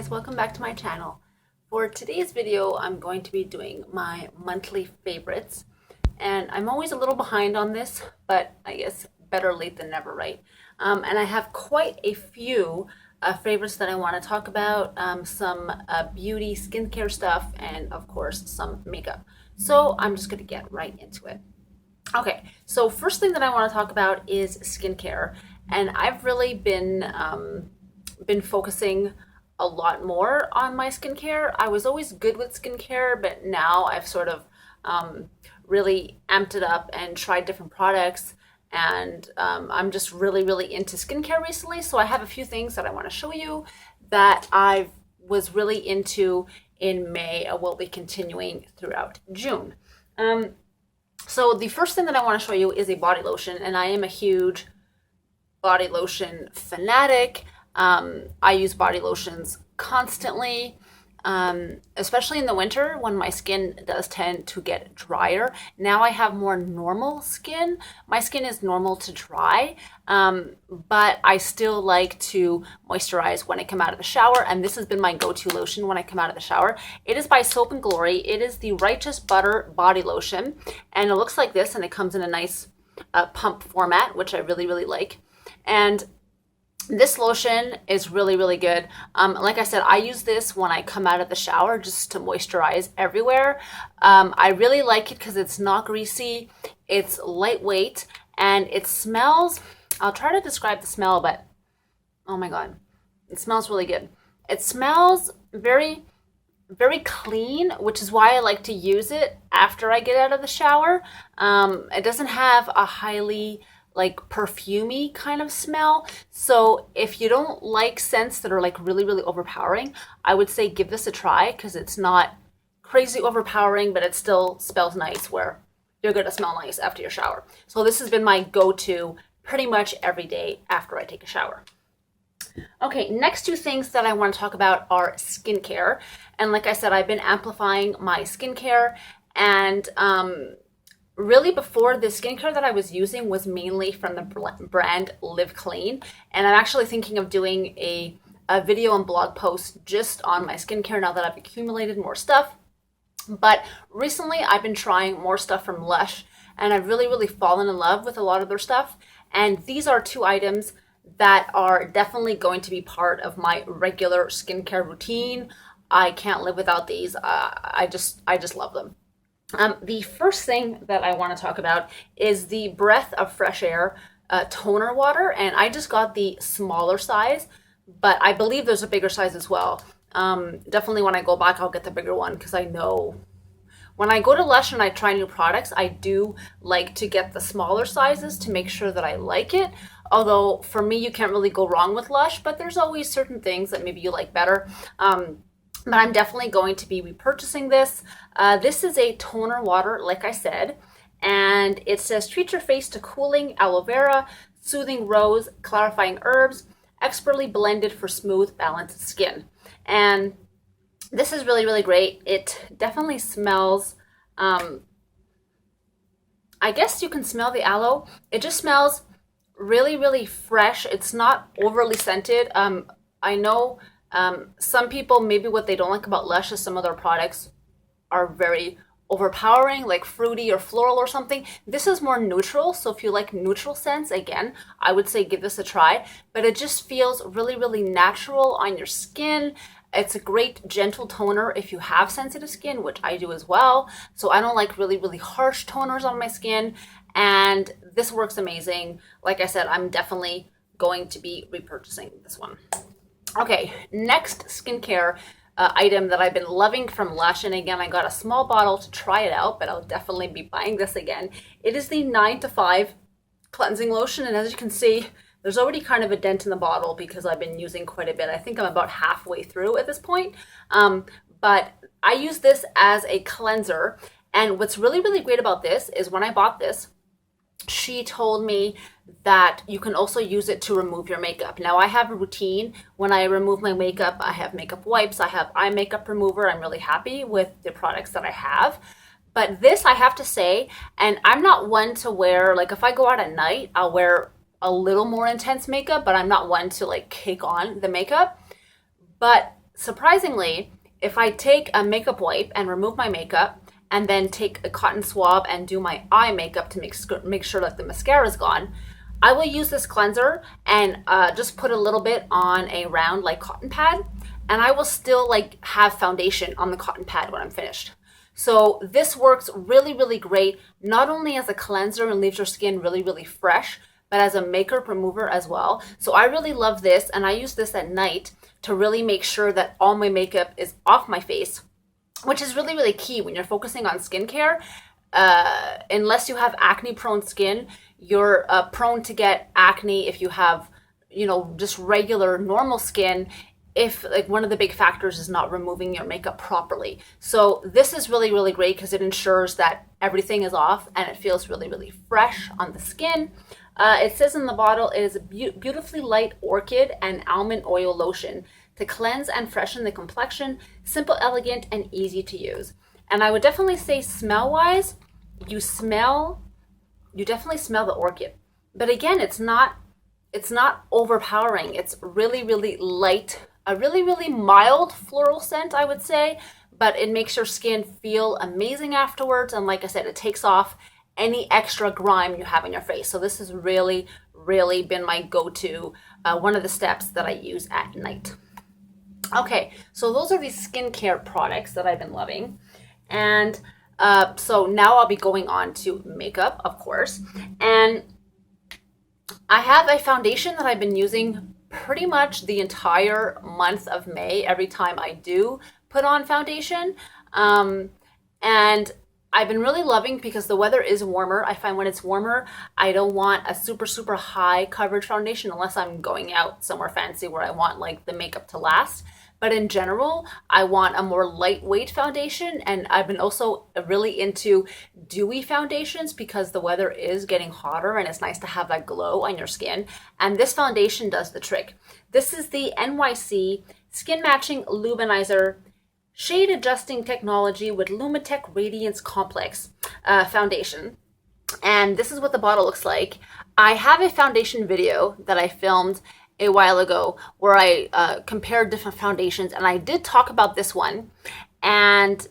guys, welcome back to my channel. For today's video, I'm going to be doing my monthly favorites, and I'm always a little behind on this, but I guess better late than never, right? And I have quite a few favorites that I want to talk about, some beauty, skincare stuff, and of course some makeup. So I'm just going to get right into it. Okay, so first thing that I want to talk about is skincare, and I've really been focusing a lot more on my skincare. I was always good with skincare, but now I've sort of really amped it up and tried different products, and I'm just really into skincare recently. So I have a few things that I want to show you that I was really into in May and will be continuing throughout June. So the first thing that I want to show you is a body lotion, and I am a huge body lotion fanatic. I use body lotions constantly, especially in the winter when my skin does tend to get drier. Now I have more normal skin. My skin is normal to dry, but I still like to moisturize when I come out of the shower, and this has been my go-to lotion when I come out of the shower. It is by Soap & Glory. It is the Righteous Butter Body Lotion, and it looks like this, and it comes in a nice pump format, which I really like. And this lotion is really good. Like I said, I use this when I come out of the shower just to moisturize everywhere. I really like it because it's not greasy, it's lightweight, and it smells, I'll try to describe the smell, but oh my god, it smells really good. It smells very clean, which is why I like to use it after I get out of the shower. It doesn't have a highly like perfumey kind of smell. So if you don't like scents that are like really overpowering, I would say give this a try, because it's not crazy overpowering, but it still smells nice where you're gonna smell nice after your shower. So this has been my go-to pretty much every day after I take a shower. Okay, next two things that I want to talk about are skincare. And like I said, I've been amplifying my skincare, and really before, the skincare that I was using was mainly from the brand Live Clean, and I'm actually thinking of doing a video and blog post just on my skincare now that I've accumulated more stuff. But recently I've been trying more stuff from Lush, and I've really fallen in love with a lot of their stuff, and these are two items that are definitely going to be part of my regular skincare routine. I can't live without these. I just love them. The first thing that I want to talk about is the Breath of Fresh Air toner water, and I just got the smaller size, but I believe there's a bigger size as well. Definitely when I go back, I'll get the bigger one, because I know when I go to Lush and I try new products, I do like to get the smaller sizes to make sure that I like it. Although for me, you can't really go wrong with Lush, but there's always certain things that maybe you like better. But I'm definitely going to be repurchasing this. This is a toner water, like I said, and it says treat your face to cooling aloe vera, soothing rose, clarifying herbs, expertly blended for smooth, balanced skin. And this is really great. It definitely smells, I guess you can smell the aloe. It just smells really fresh. It's not overly scented. I know some people, maybe what they don't like about Lush is some of their products are very overpowering, like fruity or floral or something. This is more neutral, so if you like neutral scents, again, I would say give this a try. But it just feels really natural on your skin. It's a great gentle toner if you have sensitive skin, which I do as well. So I don't like really harsh toners on my skin, and this works amazing. Like I said, I'm definitely going to be repurchasing this one. Okay, next skincare item that I've been loving from Lush, and again, I got a small bottle to try it out, but I'll definitely be buying this again. It is the 9 to 5 cleansing lotion, and as you can see, there's already kind of a dent in the bottle because I've been using quite a bit. I think I'm about halfway through at this point, but I use this as a cleanser, and what's really great about this is when I bought this, she told me that you can also use it to remove your makeup. Now I have a routine. When I remove my makeup, I have makeup wipes, I have eye makeup remover. I'm really happy with the products that I have. But this, I have to say, and I'm not one to wear, like if I go out at night, I'll wear a little more intense makeup, but I'm not one to like cake on the makeup. But surprisingly, if I take a makeup wipe and remove my makeup, and then take a cotton swab and do my eye makeup to make sure that the mascara is gone, I will use this cleanser and just put a little bit on a round like cotton pad, and I will still like have foundation on the cotton pad when I'm finished. So this works really, really great, not only as a cleanser and leaves your skin really, really fresh, but as a makeup remover as well. So I really love this, and I use this at night to really make sure that all my makeup is off my face, which is really, really key when you're focusing on skincare. Unless you have acne prone skin, you're prone to get acne if you have, just regular normal skin, if like one of the big factors is not removing your makeup properly. So this is really, really great because it ensures that everything is off and it feels really, really fresh on the skin. It says in the bottle it is a beautifully light orchid and almond oil lotion to cleanse and freshen the complexion, simple, elegant, and easy to use. And I would definitely say smell-wise, you definitely smell the orchid. But again, it's not overpowering. It's really, really light, a really, really mild floral scent, I would say, but it makes your skin feel amazing afterwards. And like I said, it takes off any extra grime you have on your face. So this has really, really been my go-to, one of the steps that I use at night. Okay, so those are these skincare products that I've been loving. And so now I'll be going on to makeup, of course. And I have a foundation that I've been using pretty much the entire month of May, every time I do put on foundation. And I've been really loving because the weather is warmer. I find when it's warmer, I don't want a super, super high coverage foundation unless I'm going out somewhere fancy where I want like the makeup to last. But in general, I want a more lightweight foundation. And I've been also really into dewy foundations because the weather is getting hotter and it's nice to have that glow on your skin. And this foundation does the trick. This is the NYC Skin Matching Luminizer Shade Adjusting Technology with Lumitech Radiance Complex foundation. And this is what the bottle looks like. I have a foundation video that I filmed a while ago where I compared different foundations, and I did talk about this one. And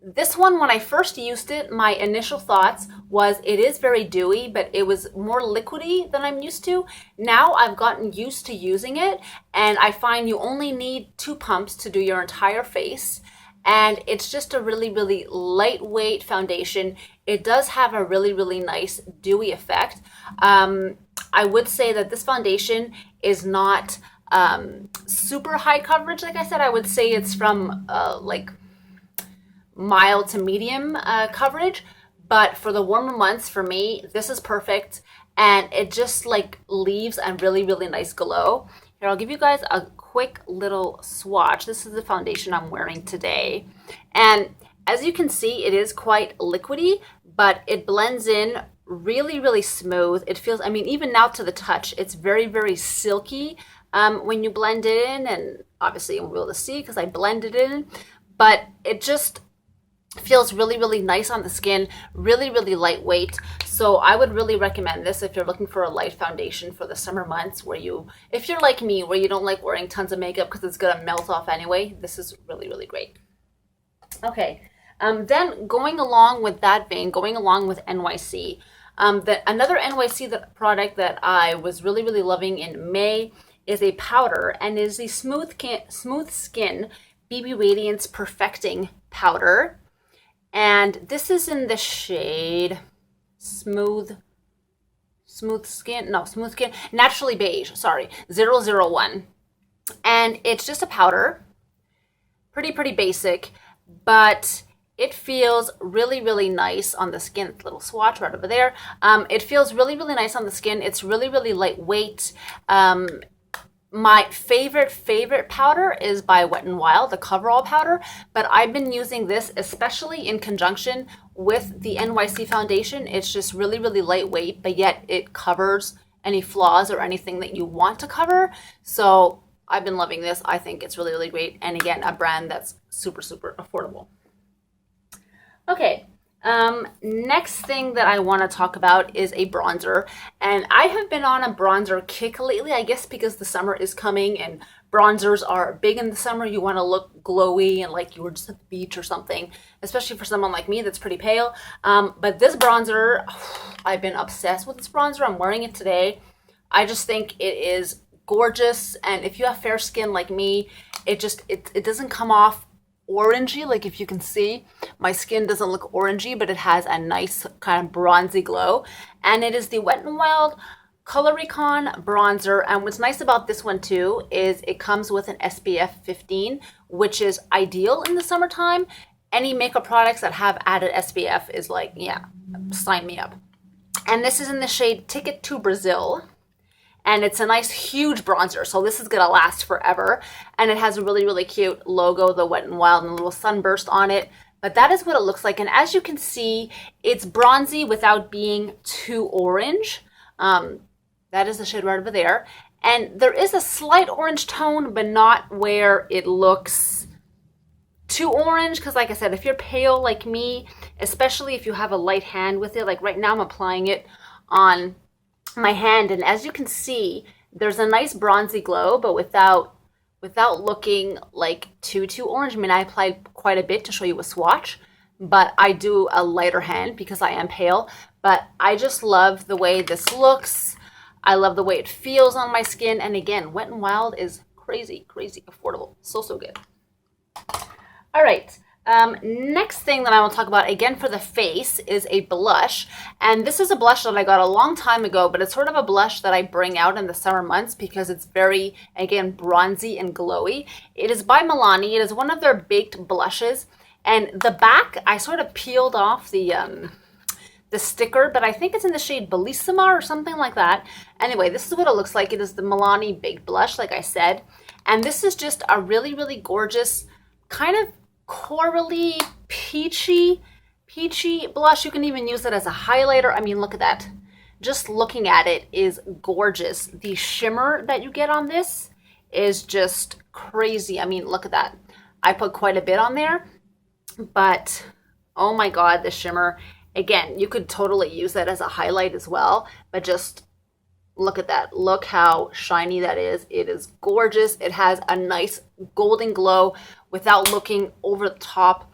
this one, when I first used it, my initial thoughts was it is very dewy, but it was more liquidy than I'm used to. Now I've gotten used to using it, and I find you only need 2 pumps to do your entire face. And it's just a really, really lightweight foundation. It does have a really, really nice dewy effect. I would say that this foundation is not super high coverage. Like I said, I would say it's from like mild to medium coverage. But for the warmer months, for me, this is perfect. And it just like leaves a really, really nice glow. Here, I'll give you guys a quick little swatch. This is the foundation I'm wearing today. And as you can see, it is quite liquidy, but it blends in really, really smooth. It feels, I mean, even now to the touch, it's very, very silky when you blend it in. And obviously you'll be able to see because I blended it in, but it just feels really, really nice on the skin, really, really lightweight. So I would really recommend this if you're looking for a light foundation for the summer months where if you're like me, where you don't like wearing tons of makeup because it's gonna melt off anyway, this is really, really great. Okay, then going along with that vein, going along with NYC, another NYC product that I was really, really loving in May is a powder, and is the Smooth Skin BB Radiance Perfecting Powder. And this is in the shade Smooth Skin, Naturally Beige, sorry, 001. And it's just a powder, pretty basic, but it feels really, really nice on the skin. Little swatch right over there. It feels really, really nice on the skin. It's really, really lightweight. My favorite powder is by Wet n Wild, the coverall powder, but I've been using this especially in conjunction with the NYC foundation. It's just really, really lightweight, but yet it covers any flaws or anything that you want to cover. So I've been loving this. I think it's really, really great. And again, a brand that's super, super affordable. Okay. Next thing that I want to talk about is a bronzer, and I have been on a bronzer kick lately, I guess because the summer is coming and bronzers are big in the summer. You want to look glowy and like you were just at the beach or something, especially for someone like me that's pretty pale. But this bronzer, I've been obsessed with this bronzer. I'm wearing it today. I just think it is gorgeous. And if you have fair skin like me, it doesn't come off orangey. Like if you can see, my skin doesn't look orangey, but it has a nice kind of bronzy glow. And it is the Wet n Wild Coloricon bronzer. And what's nice about this one too is it comes with an SPF 15, which is ideal in the summertime. Any makeup products that have added SPF is like, yeah, sign me up. And this is in the shade Ticket to Brazil. And it's a nice huge bronzer, so this is gonna last forever. And it has a really, really cute logo, the Wet n Wild, and a little sunburst on it. But that is what it looks like. And as you can see, it's bronzy without being too orange. That is the shade right over there. And there is a slight orange tone, but not where it looks too orange. Because like I said, if you're pale like me, especially if you have a light hand with it, like right now I'm applying it on my hand, and as you can see, there's a nice bronzy glow, but without looking like too orange. I mean, I applied quite a bit to show you a swatch, but I do a lighter hand because I am pale. But I just love the way this looks. I love the way it feels on my skin. And again, Wet n Wild is crazy affordable. So good. All right. Next thing that I want to talk about, again for the face, is a blush. And this is a blush that I got a long time ago, but it's sort of a blush that I bring out in the summer months because it's very, again, bronzy and glowy. It is by Milani. It is one of their baked blushes. And the back, I sort of peeled off the sticker, but I think it's in the shade Bellissima or something like that. Anyway, this is what it looks like. It is the Milani baked blush, like I said. And this is just a really, really gorgeous kind of corally, peachy blush. You can even use it as a highlighter. I mean, look at that. Just looking at it is gorgeous. The shimmer that you get on this is just crazy. I mean, look at that. I put quite a bit on there, but oh my God, the shimmer. Again, you could totally use that as a highlight as well, but just look at that. Look how shiny that is. It is gorgeous. It has a nice golden glow without looking over the top.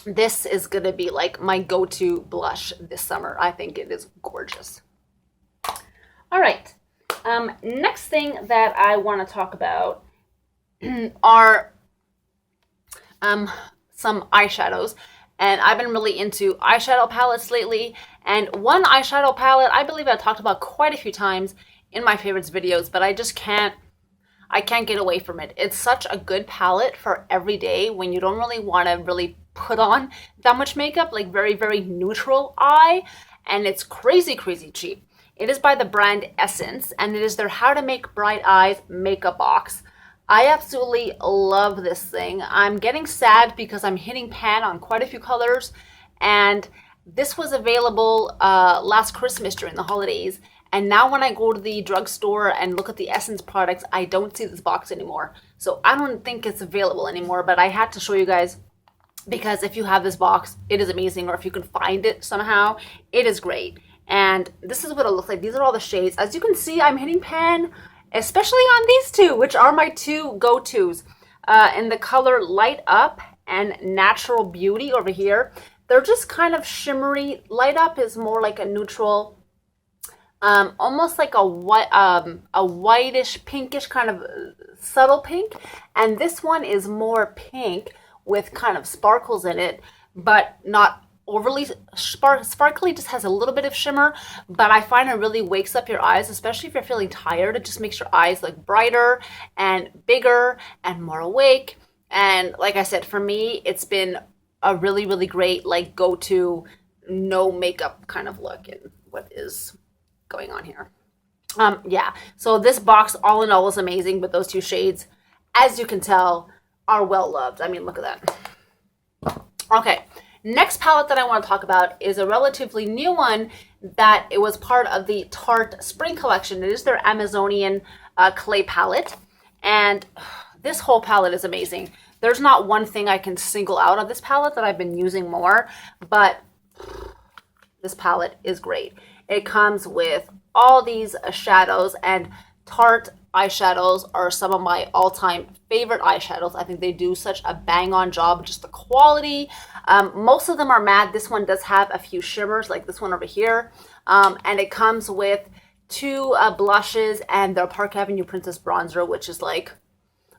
This is going to be like my go-to blush this summer. I think it is gorgeous. All right. Next thing that I want to talk about are some eyeshadows. And I've been really into eyeshadow palettes lately. And one eyeshadow palette, I believe I talked about quite a few times in my favorites videos, but I can't get away from it. It's such a good palette for every day when you don't really want to really put on that much makeup, like very, very neutral eye. And it's crazy cheap. It is by the brand Essence, and it is their How to Make Bright Eyes makeup box. I absolutely love this thing. I'm getting sad because I'm hitting pan on quite a few colors, and this was available last Christmas during the holidays. And now when I go to the drugstore and look at the Essence products, I don't see this box anymore. So I don't think it's available anymore, but I had to show you guys because if you have this box, it is amazing. Or if you can find it somehow, it is great. And this is what it looks like. These are all the shades. As you can see, I'm hitting pan, especially on these two, which are my two go-tos. In the color Light Up and Natural Beauty over here. They're just kind of shimmery. Light Up is more like a neutral, almost like a whitish, pinkish kind of subtle pink. And this one is more pink with kind of sparkles in it, but not overly sparkly, just has a little bit of shimmer, but I find it really wakes up your eyes, especially if you're feeling tired. It just makes your eyes look brighter and bigger and more awake. And like I said, for me, it's been a really, really great like go-to no makeup kind of look. And what is going on here? Yeah, so this box all in all is amazing, but those two shades, as you can tell, are well loved. I mean, look at that. Okay. Next palette that I want to talk about is a relatively new one that it was part of the Tarte Spring Collection. It is their Amazonian clay palette. And this whole palette is amazing. There's not one thing I can single out of this palette that I've been using more, but this palette is great. It comes with all these shadows, and Tarte eyeshadows are some of my all-time favorite eyeshadows. I think they do such a bang-on job, just the quality. Most of them are matte. This one does have a few shimmers, like this one over here. And it comes with 2 blushes and the Park Avenue Princess bronzer, which is like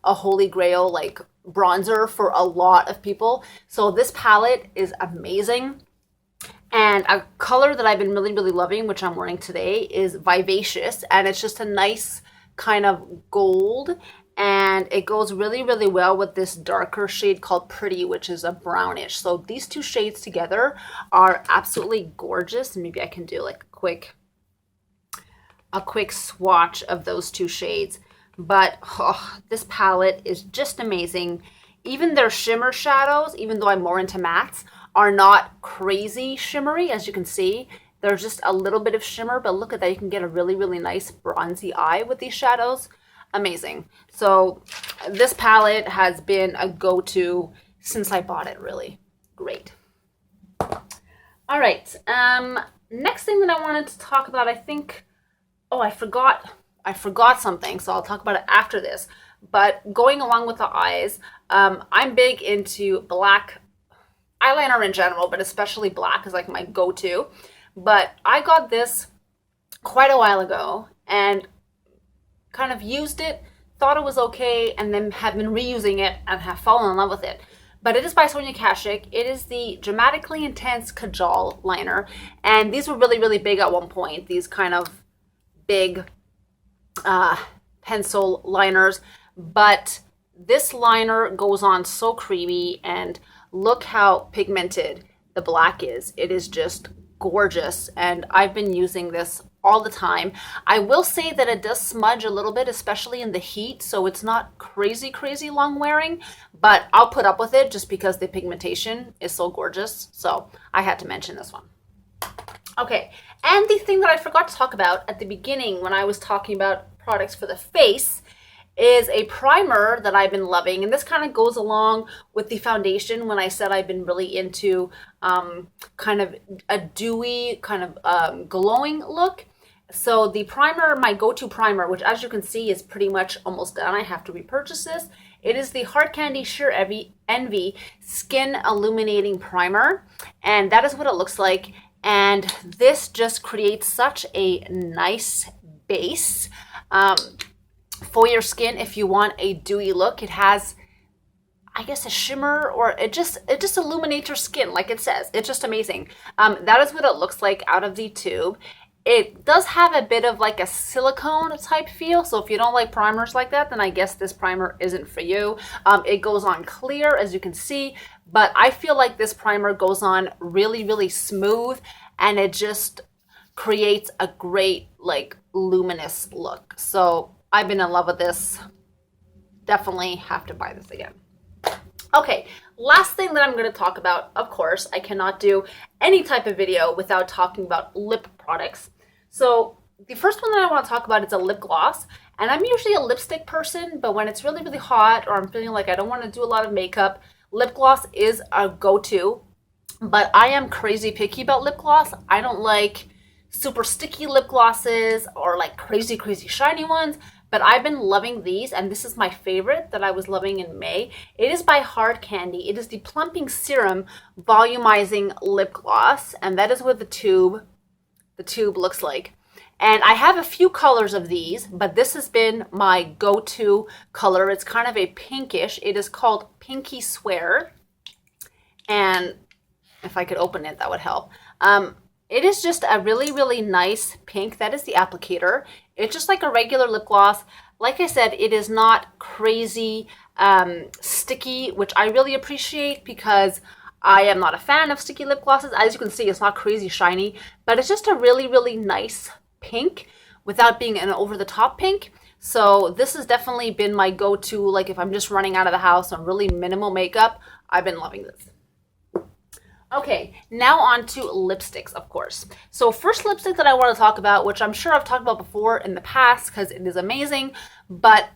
a holy grail like bronzer for a lot of people. So this palette is amazing. And a color that I've been really, really loving, which I'm wearing today, is Vivacious. And it's just a nice kind of gold. And it goes really, really well with this darker shade called Pretty, which is a brownish. So these 2 shades together are absolutely gorgeous. Maybe I can do like a quick swatch of those 2 shades. But this palette is just amazing. Even their shimmer shadows, even though I'm more into mattes, are not crazy shimmery, as you can see. There's just a little bit of shimmer, but look at that. You can get a really, really nice bronzy eye with these shadows. Amazing. So this palette has been a go-to since I bought it, really. Great. All right. Next thing that I wanted to talk about, I think, I forgot something, so I'll talk about it after this. But going along with the eyes, I'm big into black eyeliner in general, but especially black is like my go-to. But I got this quite a while ago and kind of used it, thought it was okay, and then have been reusing it and have fallen in love with it. But it is by Sonia Kashuk. It is the Dramatically Intense Kajal liner. And these were really, really big at one point, these kind of big pencil liners. But this liner goes on so creamy, and look how pigmented the black is. It is just gorgeous, and I've been using this all the time. I will say that it does smudge a little bit, especially in the heat, so it's not crazy long wearing, but I'll put up with it just because the pigmentation is so gorgeous. So I had to mention this one. Okay, and the thing that I forgot to talk about at the beginning when I was talking about products for the face is a primer that I've been loving. And this kind of goes along with the foundation when I said I've been really into kind of a dewy, kind of glowing look. So the primer, my go-to primer, which as you can see is pretty much almost done. I have to repurchase this. It is the Hard Candy Sheer Envy Skin Illuminating Primer. And that is what it looks like. And this just creates such a nice base for your skin if you want a dewy look. It has, I guess, a shimmer, or it just illuminates your skin like it says. It's just amazing. That is what it looks like out of the tube. It does have a bit of like a silicone type feel, so if you don't like primers like that, then I guess this primer isn't for you. It goes on clear, as you can see, but I feel like this primer goes on really smooth, and it just creates a great like luminous look. So I've been in love with this. Definitely have to buy this again. Okay, last thing that I'm going to talk about, of course, I cannot do any type of video without talking about lip products. So the first one that I want to talk about is a lip gloss. And I'm usually a lipstick person, but when it's really hot, or I'm feeling like I don't want to do a lot of makeup, lip gloss is a go-to. But I am crazy picky about lip gloss. I don't like super sticky lip glosses or like crazy shiny ones. But I've been loving these, and this is my favorite that I was loving in May. It is by Hard Candy. It is the Plumping Serum Volumizing Lip Gloss, and that is what the tube looks like. And I have a few colors of these, but this has been my go-to color. It's kind of a pinkish. It is called Pinky Swear. And if I could open it, that would help. It is just a really nice pink. That is the applicator. It's just like a regular lip gloss. Like I said, it is not crazy sticky, which I really appreciate because I am not a fan of sticky lip glosses. As you can see, it's not crazy shiny, but it's just a really nice pink without being an over-the-top pink. So this has definitely been my go-to, like if I'm just running out of the house on really minimal makeup, I've been loving this. Okay, now on to lipsticks, of course. So first lipstick that I want to talk about, which I'm sure I've talked about before in the past because it is amazing, but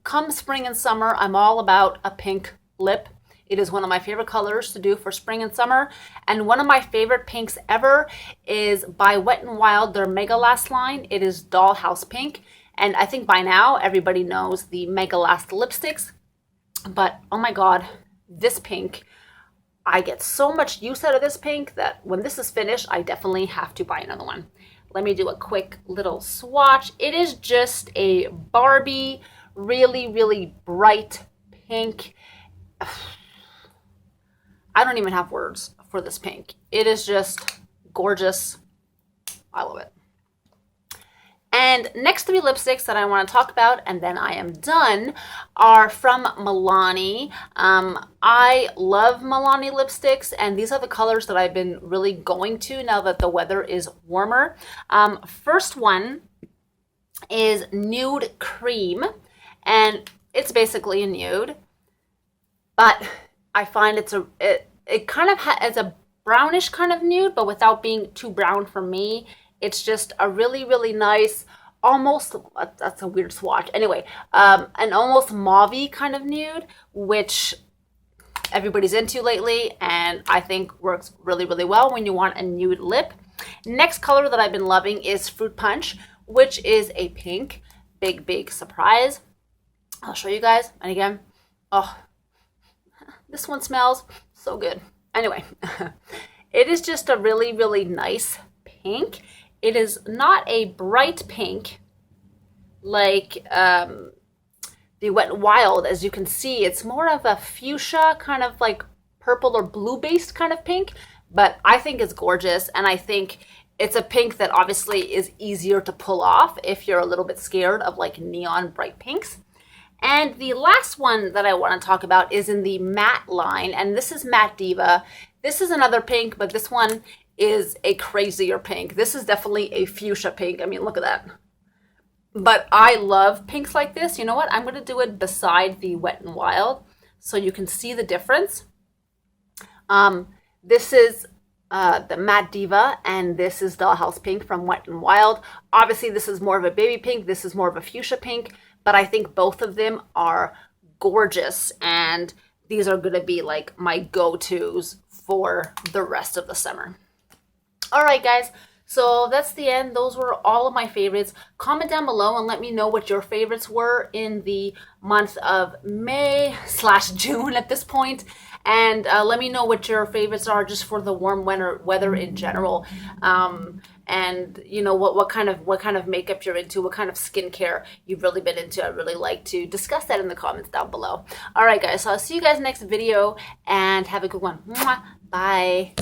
come spring and summer, I'm all about a pink lip. It is one of my favorite colors to do for spring and summer. And one of my favorite pinks ever is by Wet n Wild, their MegaLast line. It is Dollhouse Pink. And I think by now everybody knows the MegaLast lipsticks, but oh my God, this pink, I get so much use out of this pink that when this is finished, I definitely have to buy another one. Let me do a quick little swatch. It is just a Barbie, really, really bright pink. I don't even have words for this pink. It is just gorgeous. I love it. And next 3 lipsticks that I want to talk about, and then I am done, are from Milani. I love Milani lipsticks, and these are the colors that I've been really going to now that the weather is warmer. First one is Nude Cream, and it's basically a nude, but I find it kind of has a brownish kind of nude, but without being too brown for me. It's just a really, really nice, almost, that's a weird swatch. Anyway, an almost mauve-y kind of nude, which everybody's into lately, and I think works really, really well when you want a nude lip. Next color that I've been loving is Fruit Punch, which is a pink. Big, big surprise. I'll show you guys. And again, oh, this one smells so good. Anyway, it is just a really, really nice pink. It is not a bright pink like the Wet n Wild. As you can see, it's more of a fuchsia, kind of like purple or blue based kind of pink, but I think it's gorgeous, and I think it's a pink that obviously is easier to pull off if you're a little bit scared of like neon bright pinks. And the last one that I want to talk about is in the matte line, and this is Matte Diva. This is another pink, but this one is a crazier pink. This is definitely a fuchsia pink. I mean, look at that. But I love pinks like this. You know what? I'm going to do it beside the Wet n Wild so you can see the difference. This is the Matte Diva, and this is Dollhouse pink from Wet n Wild. Obviously, this is more of a baby pink. This is more of a fuchsia pink, but I think both of them are gorgeous, and these are going to be like my go-tos for the rest of the summer. All right, guys, so that's the end. Those were all of my favorites. Comment down below and let me know what your favorites were in the month of May/June at this point. And let me know what your favorites are just for the warm weather in general. And you know what kind of makeup you're into, what kind of skincare you've really been into. I'd really like to discuss that in the comments down below. All right, guys, so I'll see you guys next video, and have a good one. Mwah. Bye.